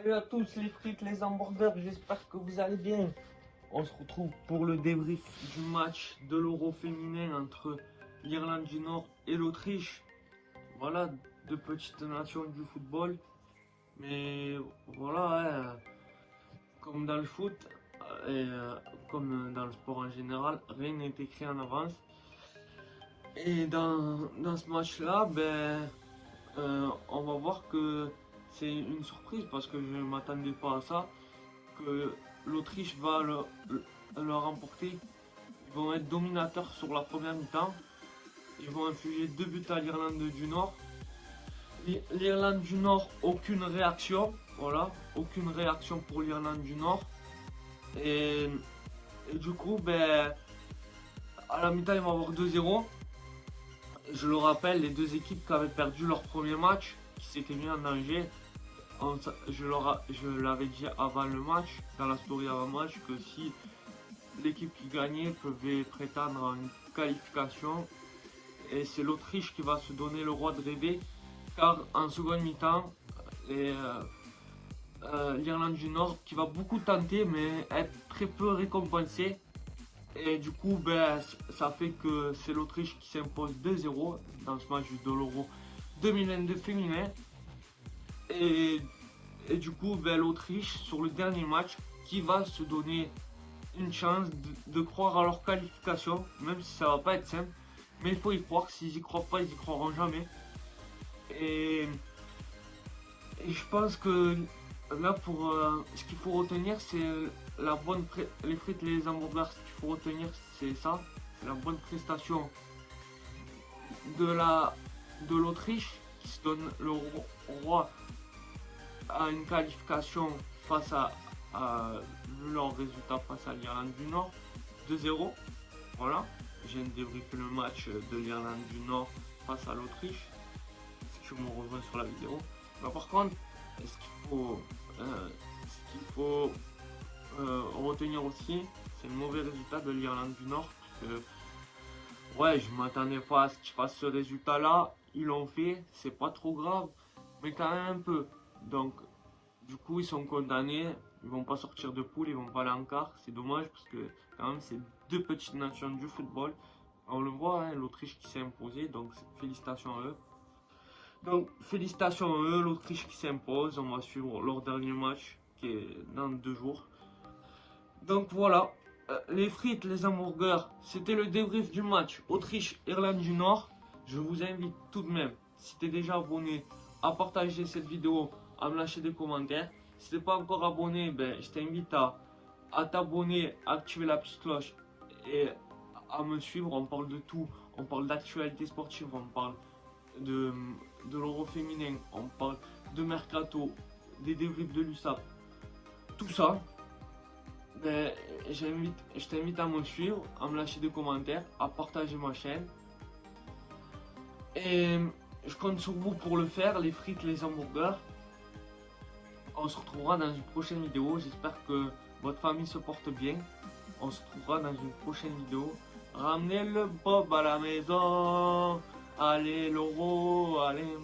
Salut à tous les frites, les hamburgers, j'espère que vous allez bien. On se retrouve pour le débrief du match de l'Euro féminin entre l'Irlande du Nord et l'Autriche. Voilà, deux petites nations du football. Mais voilà, comme dans le foot comme dans le sport en général, rien n'est écrit en avance. Et dans ce match-là, on va voir que c'est une surprise parce que je ne m'attendais pas à ça, que l'Autriche va le remporter. Ils vont être dominateurs sur la première mi-temps. Ils vont infliger 2 buts à l'Irlande du Nord. L'Irlande du Nord, aucune réaction. Voilà, aucune réaction pour l'Irlande du Nord. Et du coup, à la mi-temps, ils vont avoir 2-0. Je le rappelle, les deux équipes qui avaient perdu leur premier match, qui s'étaient mis en danger. Je l'avais dit avant le match, dans la story avant le match, que si l'équipe qui gagnait pouvait prétendre à une qualification. Et c'est l'Autriche qui va se donner le droit de rêver, car en seconde mi-temps, l'Irlande du Nord qui va beaucoup tenter mais être très peu récompensée. Et du coup, ça fait que c'est l'Autriche qui s'impose 2-0 dans ce match de l'Euro 2022 féminin. Et du coup, l'Autriche, sur le dernier match, qui va se donner une chance de croire à leur qualification, même si ça va pas être simple. Mais il faut y croire, s'ils y croient pas, ils y croiront jamais. Et je pense que là, pour ce qu'il faut retenir, c'est les frites et les hamburgers. Ce qu'il faut retenir, c'est ça, c'est la bonne prestation de l'Autriche qui se donne le roi à une qualification face vu leur résultat face à l'Irlande du Nord, 2-0. Voilà, j'ai débriefé le match de l'Irlande du Nord face à l'Autriche. Si tu me rejoins sur la vidéo. Mais par contre, ce qu'il faut retenir aussi, c'est le mauvais résultat de l'Irlande du Nord. Parce que, ouais, je m'attendais pas à ce qu'ils fassent ce résultat-là. Ils l'ont fait, c'est pas trop grave, mais quand même un peu. Donc, du coup, ils sont condamnés. Ils vont pas sortir de poule, ils vont pas aller en quart. C'est dommage parce que, quand même, c'est deux petites nations du football. On le voit, hein, l'Autriche qui s'est imposée, donc félicitations à eux. Donc, félicitations à eux, l'Autriche qui s'impose. On va suivre leur dernier match qui est dans 2 jours. Donc voilà, les frites, les hamburgers, c'était le débrief du match Autriche-Irlande du Nord. Je vous invite tout de même, si tu es déjà abonné, à partager cette vidéo, à me lâcher des commentaires. Si tu n'es pas encore abonné, je t'invite à t'abonner, à activer la petite cloche et à me suivre. On parle de tout, on parle d'actualité sportive, on parle de l'Euro féminin, on parle de Mercato, des débriefs de l'USAP, tout ça. Je t'invite à me suivre, à me lâcher des commentaires, à partager ma chaîne. Et je compte sur vous pour le faire, les frites, les hamburgers. On se retrouvera dans une prochaine vidéo. J'espère que votre famille se porte bien. On se retrouvera dans une prochaine vidéo. Ramenez le bob à la maison. Allez l'Euro, allez.